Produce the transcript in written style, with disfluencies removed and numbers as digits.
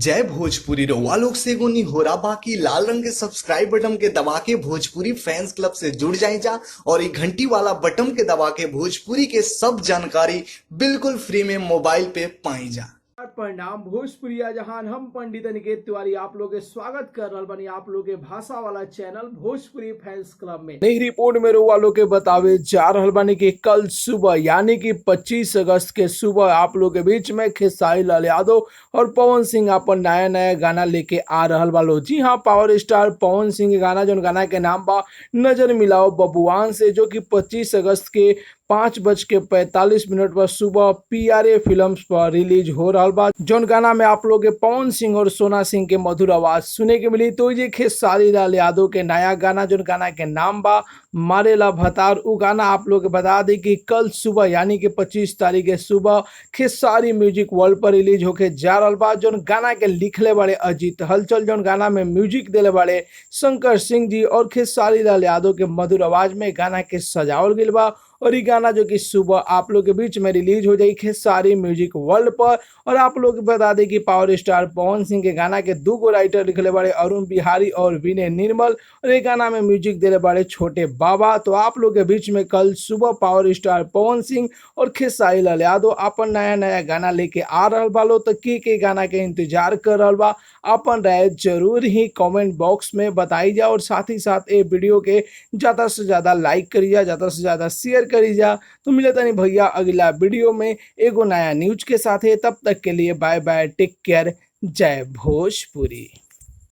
जय भोजपुरी रउआ लोग से एगो निहोरा बाकी लाल रंग के सब्सक्राइब बटन के दबा के भोजपुरी फैंस क्लब से जुड़ जाए जा और ये घंटी वाला बटन के दबा के भोजपुरी के सब जानकारी बिल्कुल फ्री में मोबाइल पे पाई जा। प्रणाम भोजपुरिया जहान, हम पंडित अनिकेत तिवारी आप लोग के स्वागत कर रहा बनी आप लोग के भाषा वाला चैनल भोजपुरी फैंस क्लब में। नई रिपोर्ट में रउआ लोग के बतावे जा रहल बानी कि कल सुबह यानी कि 25 अगस्त के सुबह आप लोग के बीच में खेसारी लाल यादव और पवन सिंह अपन नया नया गाना लेके आ रहल बा लोग। जी हाँ, पावर स्टार पवन सिंह के गाना, जो गाना के नाम बा नजर मिलाओ बबुआन से, जो कि 25 अगस्त के 5:45 पर सुबह PRA फिल्म्स पर रिलीज हो रहा बा। जौन गाना में आप लोग के पवन सिंह और सोना सिंह के मधुर आवाज सुने के मिली। तो ये खेसारी लाल यादव के नया गाना, जो गाना के नाम बा मारेला भतार, उ गाना आप लोग के बता दी कि कल सुबह यानी कि 25 तारीख के सुबह खेसारी म्यूजिक वर्ल्ड पर रिलीज होके जा रहा बा। जौन गाना के लिखले बड़े अजीत हलचल, जौन गाना में म्यूजिक दिले बड़े शंकर सिंह जी और खेसारी लाल यादव के मधुर आवाज में गाना के सजावल गइल बा। और ये गाना जो कि सुबह आप लोग के बीच में रिलीज हो जाए खेसारी म्यूजिक वर्ल्ड पर। और आप लोग बता दें कि पावर स्टार पवन सिंह के गाना के दो गो राइटर लिखले बड़े अरुण बिहारी और विनय निर्मल, और ये गाना में म्यूजिक दिले बड़े छोटे बाबा। तो आप लोग के बीच में कल सुबह पावर स्टार पवन सिंह और खेसारी लाल यादव अपन नया नया गाना लेके आ रहा बालो। तो के गाना के इंतजार कर रहा बा, अपन राय जरूर ही कमेंट बॉक्स में बताई जा। और साथ ही साथ ये वीडियो के ज़्यादा से ज़्यादा लाइक करी जा, ज़्यादा से ज़्यादा शेयर करी जा। तो मिले तनी भैया अगला वीडियो में एगो नया न्यूज के साथ है। तब तक के लिए बाय बाय, टेक केयर, जय भोजपुरी।